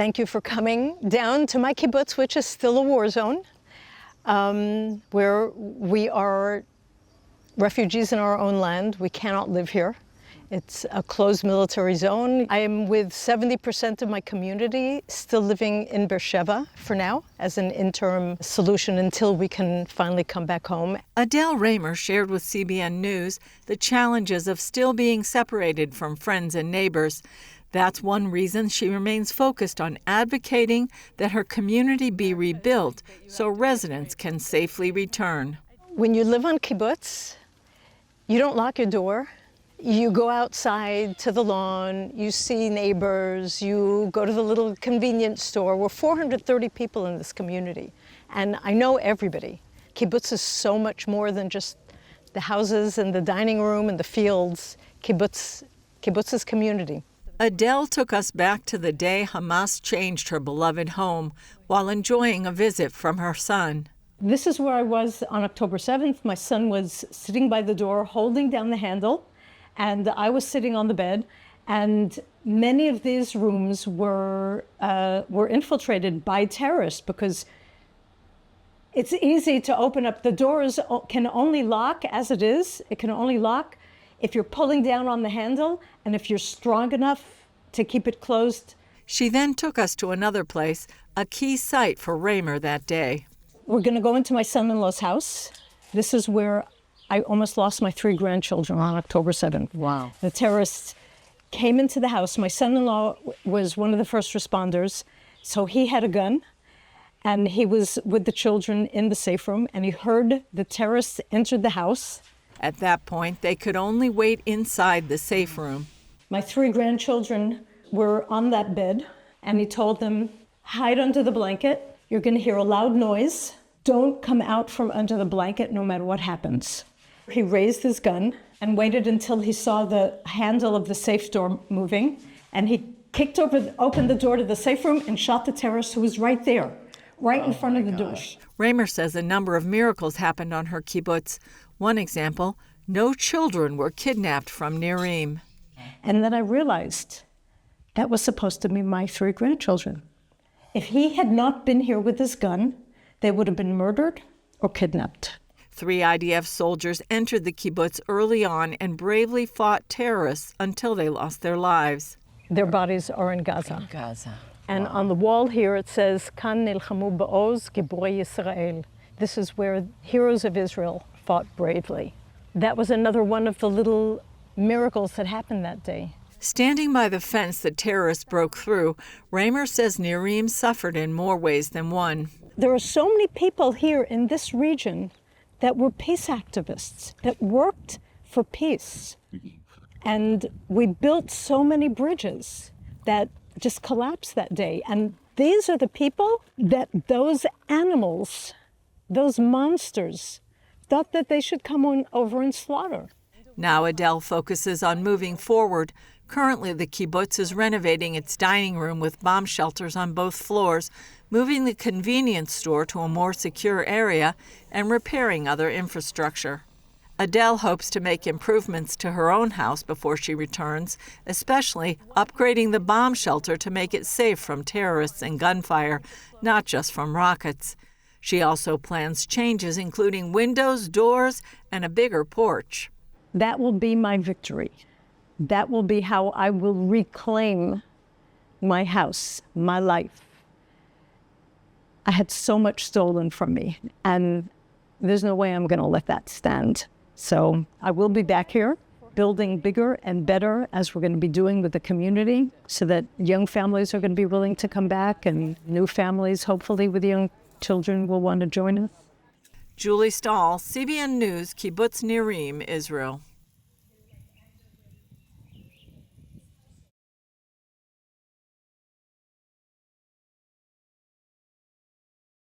Thank you for coming down to my kibbutz, which is still a war zone, where we are refugees in our own land. We cannot live here. It's a closed military zone. I am with 70% of my community still living in Beersheba for now as an interim solution until we can finally come back home. Adele Raemer shared with CBN News the challenges of still being separated from friends and neighbors. That's one reason she remains focused on advocating that her community be rebuilt so residents can safely return. When you live on kibbutz, you don't lock your door. You go outside to the lawn, you see neighbors, you go to the little convenience store. We're 430 people in this community, and I know everybody. Kibbutz is so much more than just the houses and the dining room and the fields. Kibbutz is community. Adele took us back to the day Hamas changed her beloved home while enjoying a visit from her son. This is where I was on October 7th. My son was sitting by the door, holding down the handle, and I was sitting on the bed, and many of these rooms were infiltrated by terrorists because it's easy to open up. The doors can only lock as it is. It can only lock if you're pulling down on the handle and if you're strong enough to keep it closed. She then took us to another place, a key site for Raemer that day. We're going to go into my son-in-law's house. This is where I almost lost my 3 grandchildren on October 7th. Wow. The terrorists came into the house. My son-in-law was one of the first responders, so he had a gun, and he was with the children in the safe room, and he heard the terrorists entered the house. At that point, they could only wait inside the safe room. My 3 grandchildren were on that bed, and he told them, hide under the blanket. You're going to hear a loud noise. Don't come out from under the blanket no matter what happens. He raised his gun and waited until he saw the handle of the safe door moving, and he opened the door to the safe room and shot the terrorist who was right there, right in front of the door. Raemer says a number of miracles happened on her kibbutz. One example, no children were kidnapped from Nirim. And then I realized that was supposed to be my 3 grandchildren. If he had not been here with his gun, they would have been murdered or kidnapped. 3 IDF soldiers entered the kibbutz early on and bravely fought terrorists until they lost their lives. Their bodies are in Gaza. And on the wall here it says, Kan nilchamu ba'oz giborei Yisrael. This is where heroes of Israel fought bravely. That was another one of the little miracles that happened that day. Standing by the fence the terrorists broke through, Raemer says Nirim suffered in more ways than one. There are so many people here in this region that were peace activists, that worked for peace. And we built so many bridges that just collapsed that day. And these are the people that those animals, those monsters, thought that they should come on over and slaughter. Now Adele focuses on moving forward. Currently, the kibbutz is renovating its dining room with bomb shelters on both floors, moving the convenience store to a more secure area, and repairing other infrastructure. Adele hopes to make improvements to her own house before she returns, especially upgrading the bomb shelter to make it safe from terrorists and gunfire, not just from rockets. She also plans changes including windows, doors, and a bigger porch. That will be my victory. That will be how I will reclaim my house, my life. I had so much stolen from me, and there's no way I'm going to let that stand. So I will be back here, building bigger and better, as we're going to be doing with the community, so that young families are going to be willing to come back, and new families, hopefully with young children, will want to join us. Julie Stahl, CBN News, Kibbutz Nirim, Israel.